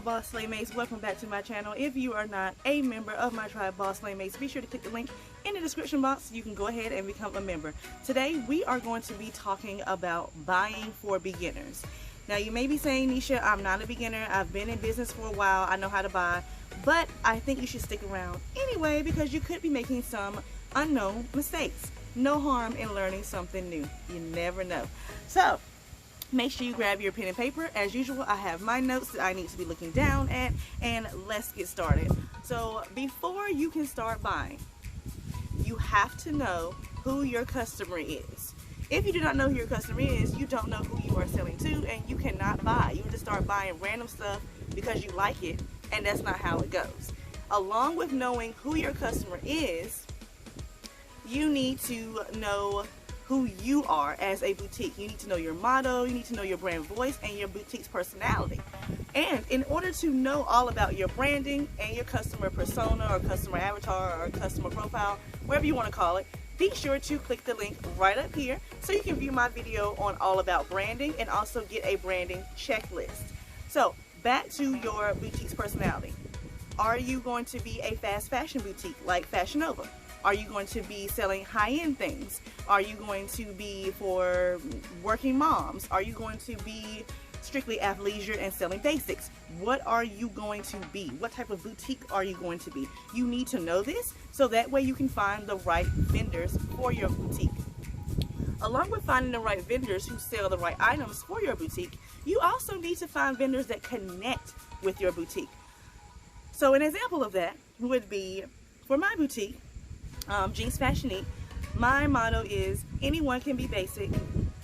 Boss Slay Mates, welcome back to my channel. If you are not a member of my tribe, Boss Slay Mates, be sure to click the link in the description box so you can go ahead and become a member. Today we are going to be talking about buying for beginners. Now you may be saying, Nisha, I'm not a beginner, I've been in business for a while, I know how to buy, but I think you should stick around anyway because you could be making some unknown mistakes. No harm in learning something new. You never know. So make sure you grab your pen and paper. As usual, I have my notes that I need to be looking down at, and let's get started. So before you can start buying, you have to know who your customer is. If you do not know who your customer is, you don't know who you are selling to, and you cannot buy. You just start buying random stuff because you like it, and that's not how it goes. Along with knowing who your customer is, you need to know who you are as a boutique. You need to know your motto, you need to know your brand voice, and your boutique's personality. And in order to know all about your branding and your customer persona or customer avatar or customer profile, whatever you want to call it, be sure to click the link right up here so you can view my video on all about branding and also get a branding checklist. So back to your boutique's personality. Are you going to be a fast fashion boutique like Fashion Nova? Are you going to be selling high-end things? Are you going to be for working moms? Are you going to be strictly athleisure and selling basics? What are you going to be? What type of boutique are you going to be? You need to know this so that way you can find the right vendors for your boutique. Along with finding the right vendors who sell the right items for your boutique, you also need to find vendors that connect with your boutique. So an example of that would be for my boutique, Jeans Fashionique. My motto is anyone can be basic,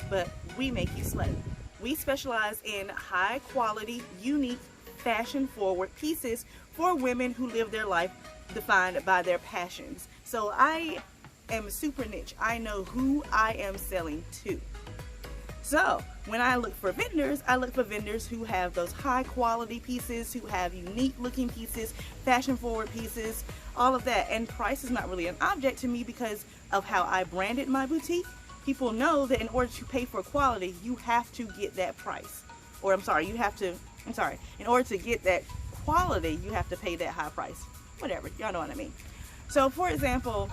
but we make you slay. We specialize in high quality, unique, fashion forward pieces for women who live their life defined by their passions. So I am super niche. I know who I am selling to. So when I look for vendors who have those high quality pieces, who have unique looking pieces, fashion forward pieces, all of that. And price is not really an object to me because of how I branded my boutique. People know that in order to pay for quality, you have to get that price. Or in order to get that quality, you have to pay that high price. Whatever, y'all know what I mean. So for example,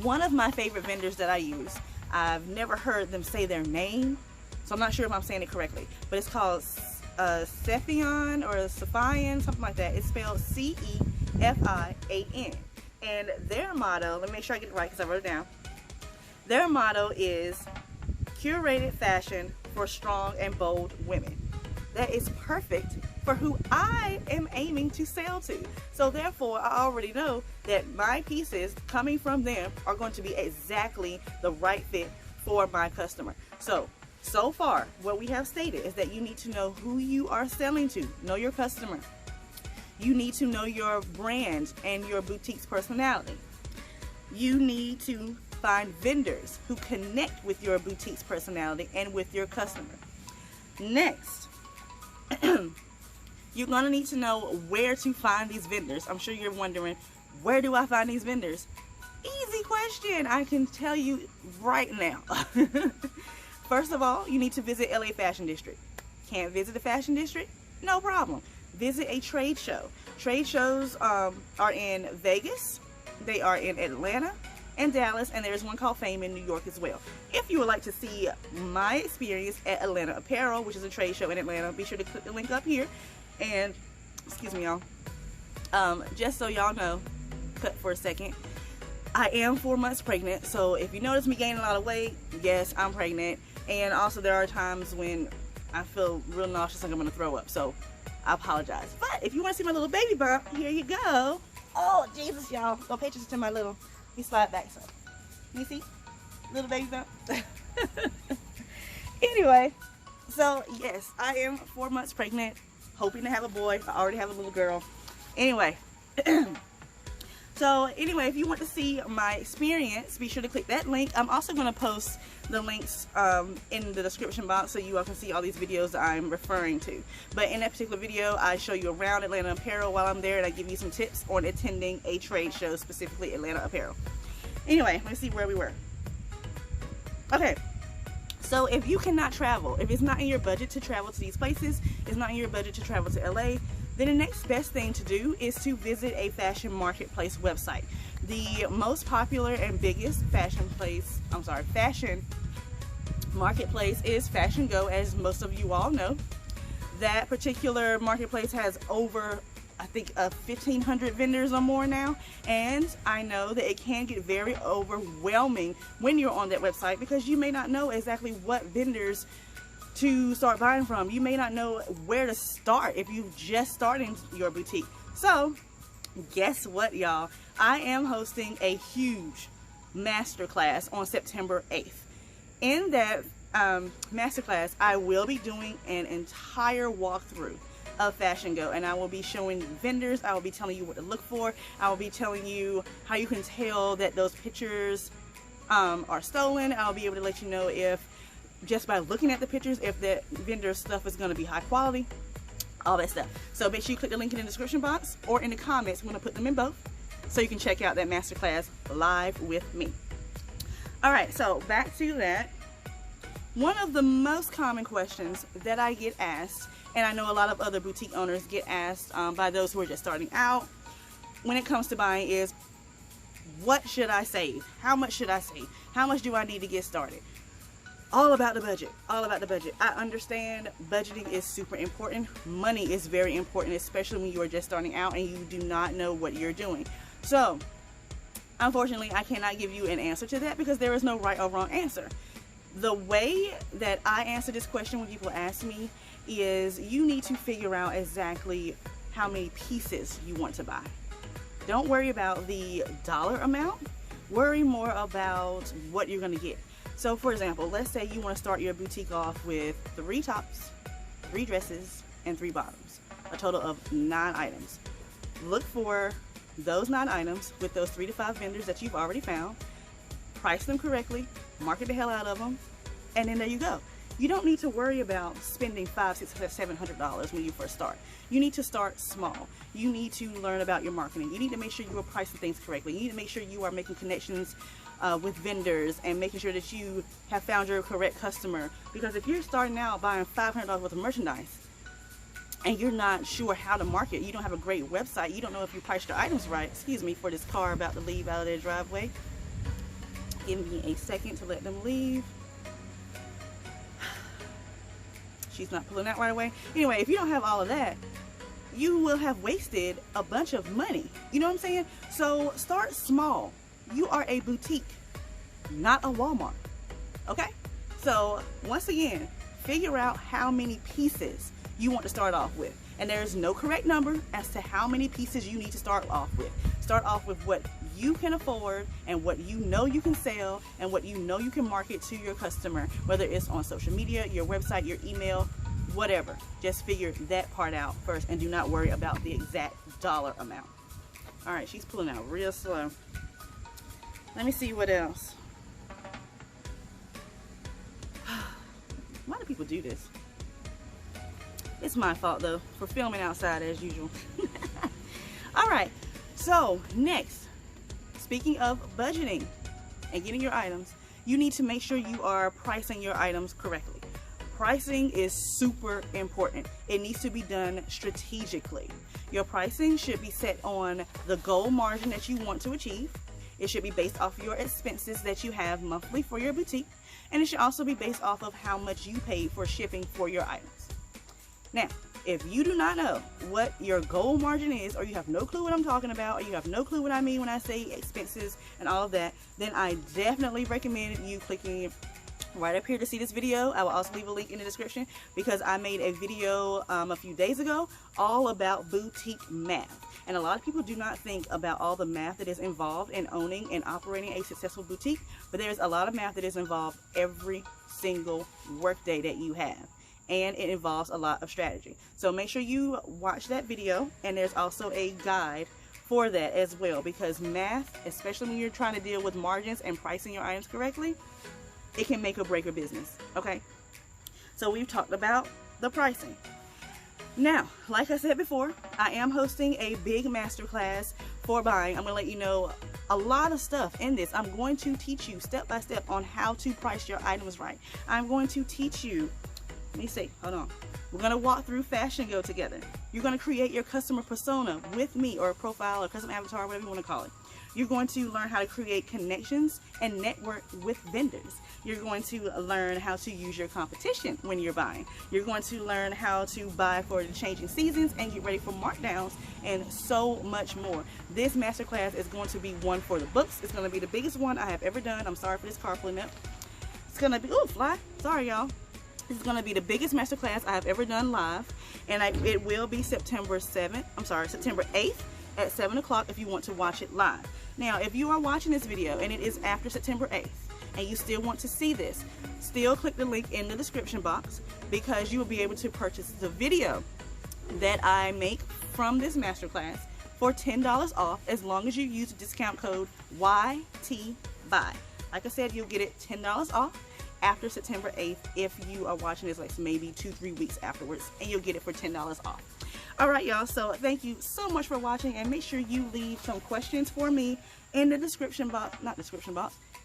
one of my favorite vendors that I use, I've never heard them say their name, so I'm not sure if I'm saying it correctly, but it's called Cephion or Cephion, something like that. It's spelled C-E-F-I-A-N. And their motto, let me make sure I get it right because I wrote it down. Their motto is curated fashion for strong and bold women. That is perfect for who I am aiming to sell to. So therefore, I already know that my pieces coming from them are going to be exactly the right fit for my customer. So far, what we have stated is that you need to know who you are selling to, know your customer. You need to know your brand and your boutique's personality. You need to find vendors who connect with your boutique's personality and with your customer. Next, you're gonna need to know where to find these vendors. I'm sure you're wondering, where do I find these vendors? Easy question, I can tell you right now. First of all, you need to visit LA Fashion District. Can't visit the Fashion District? No problem. Visit a trade show. Trade shows are in Vegas, they are in Atlanta and Dallas, and there's one called Fame in New York as well. If you would like to see my experience at Atlanta Apparel, which is a trade show in Atlanta, be sure to click the link up here. And, excuse me y'all, just so y'all know, cut for a second, I am 4 months pregnant, so if you notice me gaining a lot of weight, yes, I'm pregnant. And also there are times when I feel real nauseous like I'm gonna throw up, so I apologize. But if you want to see my little baby bump, here you go. Oh Jesus, y'all, go pay attention to my little, let me slide back some. You see? Little baby bump. Anyway, so yes, I am 4 months pregnant, hoping to have a boy. I already have a little girl. Anyway. So anyway, if you want to see my experience, be sure to click that link. I'm also going to post the links in the description box so you all can see all these videos that I'm referring to. But in that particular video, I show you around Atlanta Apparel while I'm there, and I give you some tips on attending a trade show, specifically Atlanta Apparel. Anyway, let's see where we were. Okay, so if you cannot travel, if it's not in your budget to travel to these places, it's not in your budget to travel to LA, then the next best thing to do is to visit a fashion marketplace website. The most popular and biggest fashion marketplace is Fashion Go, as most of you all know. That particular marketplace has over, I think, 1,500 vendors or more now, and I know that it can get very overwhelming when you're on that website because you may not know exactly what vendors to start buying from. You may not know where to start if you're just starting your boutique. So guess what, y'all? I am hosting a huge masterclass on September 8th. In that masterclass, I will be doing an entire walkthrough of Fashion Go, and I will be showing vendors. I will be telling you what to look for. I will be telling you how you can tell that those pictures are stolen. I'll be able to let you know if, just by looking at the pictures, if that vendor's stuff is going to be high quality, all that stuff. So make sure you click the link in the description box or in the comments. I'm going to put them in both so you can check out that masterclass live with me. All right, so back to that. One of the most common questions that I get asked, and I know a lot of other boutique owners get asked by those who are just starting out when it comes to buying, is what should I save? How much should I save? How much do I need to get started? All about the budget. All about the budget. I understand budgeting is super important. Money is very important, especially when you are just starting out and you do not know what you're doing. So unfortunately, I cannot give you an answer to that because there is no right or wrong answer. The way that I answer this question when people ask me is you need to figure out exactly how many pieces you want to buy. Don't worry about the dollar amount. Worry more about what you're going to get. So for example, let's say you want to start your boutique off with 3 tops, 3 dresses, and 3 bottoms, a total of 9 items. Look for those 9 items with those 3 to 5 vendors that you've already found, price them correctly, market the hell out of them, and then there you go. You don't need to worry about spending $500, $600, $700 when you first start. You need to start small. You need to learn about your marketing. You need to make sure you are pricing things correctly. You need to make sure you are making connections with vendors and making sure that you have found your correct customer. Because if you're starting out buying $500 worth of merchandise and you're not sure how to market, you don't have a great website, you don't know if you priced your items right. Excuse me for this car about to leave out of their driveway. Give me a second to let them leave. She's not pulling out right away. Anyway, if you don't have all of that, you will have wasted a bunch of money. You know what I'm saying? So start small. You are a boutique, not a Walmart. Okay? So once again, figure out how many pieces you want to start off with. And there is no correct number as to how many pieces you need to start off with. Start off with what you can afford and what you know you can sell and what you know you can market to your customer, whether it's on social media, your website, your email, whatever. Just figure that part out first and do not worry about the exact dollar amount. All right, she's pulling out real slow. Let me see what else. Why do people do this? It's my fault though for filming outside as usual. All right, so next, speaking of budgeting and getting your items, you need to make sure you are pricing your items correctly. Pricing is super important. It needs to be done strategically. Your pricing should be set on the goal margin that you want to achieve. It should be based off your expenses that you have monthly for your boutique. And it should also be based off of how much you paid for shipping for your items. Now, if you do not know what your goal margin is, or you have no clue what I'm talking about, or you have no clue what I mean when I say expenses and all of that, then I definitely recommend you clicking right up here to see this video. I will also leave a link in the description because I made a video a few days ago all about boutique math. And a lot of people do not think about all the math that is involved in owning and operating a successful boutique, but there's a lot of math that is involved every single workday that you have. And it involves a lot of strategy. So make sure you watch that video, and there's also a guide for that as well, because math, especially when you're trying to deal with margins and pricing your items correctly, it can make or break your business. Okay, so we've talked about the pricing. Now, like I said before, I am hosting a big masterclass for buying. I'm going to let you know a lot of stuff in this. I'm going to teach you step by step on how to price your items right. I'm going to teach you, let me see, hold on. We're going to walk through Fashion Go together. You're going to create your customer persona with me, or a profile or custom avatar, whatever you want to call it. You're going to learn how to create connections and network with vendors. You're going to learn how to use your competition when you're buying. You're going to learn how to buy for the changing seasons and get ready for markdowns and so much more. This masterclass is going to be one for the books. It's going to be the biggest one I have ever done. I'm sorry for this car pulling up. It's going to be, ooh, fly. Sorry, y'all. This is going to be the biggest masterclass I have ever done live, and it will be September 8th at 7 o'clock if you want to watch it live. Now, if you are watching this video and it is after September 8th and you still want to see this, still click the link in the description box, because you will be able to purchase the video that I make from this masterclass for $10 off, as long as you use the discount code YTBUY. Like I said, you'll get it $10 off after September 8th if you are watching this like maybe 2-3 weeks afterwards, and you'll get it for $10 off. All right, y'all, so thank you so much for watching, and make sure you leave some questions for me in the description box,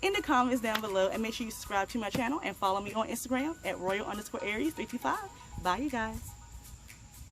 in the comments down below, and make sure you subscribe to my channel and follow me on Instagram at royal_aries325. Bye, you guys.